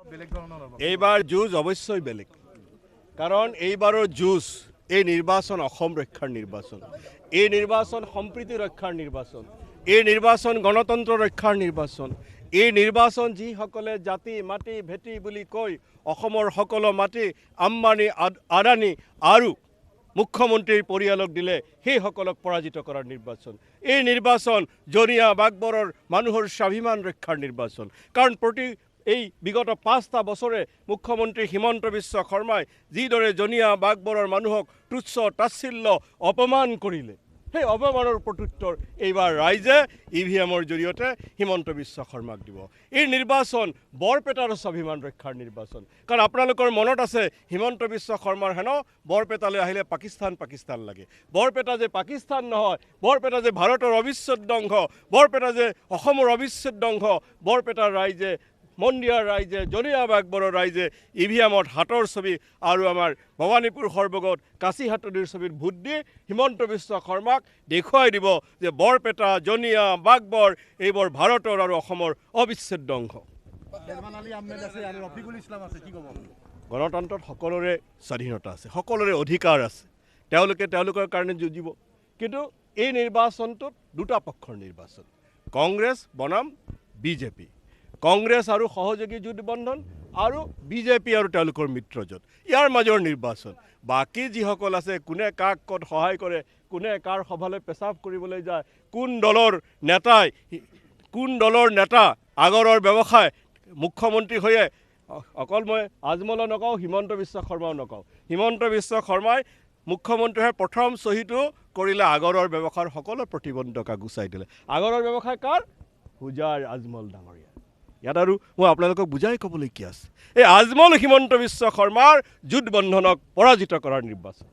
এইবাৰ যুঁজ অৱশ্যই বেলেগ, কাৰণ এইবাৰৰ যুঁজ এই নিৰ্বাচন অসম ৰক্ষাৰ নিৰ্বাচন, এই নিৰ্বাচন সম্প্ৰীতি ৰক্ষাৰ নিৰ্বাচন, এই নিৰ্বাচন গণতন্ত্ৰ ৰক্ষাৰ নিৰ্বাচন, এই নিৰ্বাচন যিসকলে জাতি মাটি ভেটি বুলি কৈ অসমৰ সকলো মাটি আম্বানী আদানী আৰু মুখ্যমন্ত্ৰীৰ পৰিয়ালক দিলে সেইসকলক পৰাজিত কৰাৰ নিৰ্বাচন। এই নিৰ্বাচন জনিয়া বাগবৰৰ মানুহৰ স্বাভিমান ৰক্ষাৰ নিৰ্বাচন, কাৰণ এই বিগত 5টা বছৰে মুখ্যমন্ত্ৰী হিমন্ত বিশ্ব শৰ্মাই যিদৰে জনিয়া বাগবৰৰ মানুহক তুচ্ছ তাচ্ছিল্য অপমান কৰিলে, সেই অপমানৰ প্ৰত্যুত্তৰ এইবাৰ ৰাইজে EVMৰ জৰিয়তে হিমন্ত বিশ্ব শৰ্মাক দিব। এই নিৰ্বাচন বৰপেটাৰ স্বাভিমান ৰক্ষাৰ নিৰ্বাচন, কাৰণ আপোনালোকৰ মনত আছে হিমন্ত বিশ্ব শৰ্মাৰ হেনো বৰপেটালৈ আহিলে পাকিস্তান লাগে। বৰপেটা যে পাকিস্তান নহয়, বৰপেটা যে ভাৰতৰ অবিচ্ছেদ্য অংশ, বৰপেটা যে অসমৰ অবিচ্ছেদ্য অংশ, বৰপেটাৰ ৰাইজে, মন্দিয়াৰ ৰাইজে, জনিয়া বাগবৰৰ ৰাইজে EVMত হাতৰ ছবি আৰু আমাৰ ভৱানীপুৰ সৰ্বগত কাঁচিহাটনিৰ ছবিত ভোট দি হিমন্ত বিশ্ব শৰ্মাক দেখুৱাই দিব যে বৰপেটা, জনিয়া বাগবৰ এইবোৰ ভাৰতৰ আৰু অসমৰ অবিচ্ছেদ্য অংশ। গণতন্ত্ৰত সকলোৰে স্বাধীনতা আছে, সকলোৰে অধিকাৰ আছে, তেওঁলোকে তেওঁলোকৰ কাৰণে যুঁজিব। কিন্তু এই নিৰ্বাচনটোত দুটা পক্ষৰ নিৰ্বাচন, কংগ্ৰেছ বনাম বিজেপি, কংগ্ৰেছ আৰু সহযোগী জোটবন্ধন আৰু বিজেপি আৰু তেওঁলোকৰ মিত্ৰজোঁট, ইয়াৰ মাজৰ নিৰ্বাচন। বাকী যিসকল আছে, কোনে কাক ক'ত সহায় কৰে, কোনে কাৰ সভালৈ পেচাব কৰিবলৈ যায়, কোন দলৰ নেতা আগৰৰ ব্যৱসায় মুখ্যমন্ত্ৰী হৈয়ে, অকল মই আজমলো নকওঁ, হিমন্ত বিশ্ব শৰ্মাও নকওঁ, হিমন্ত বিশ্ব শৰ্মাই মুখ্যমন্ত্ৰী হৈ প্ৰথম চহীটো কৰিলে আগৰৰ ব্যৱসায়ৰ সকলো প্ৰতিবন্ধকতা গুচাই দিলে। আগৰৰ ব্যৱসায় কাৰ? হুজাৰ আজমল ডাঙৰীয়া। ইয়াত আৰু মই আপোনালোকক বুজাই ক'বলৈ কি আছে, এই আজমল হিমন্ত বিশ্ব শৰ্মাৰ জোটবন্ধনক পৰাজিত কৰাৰ নিৰ্বাচন।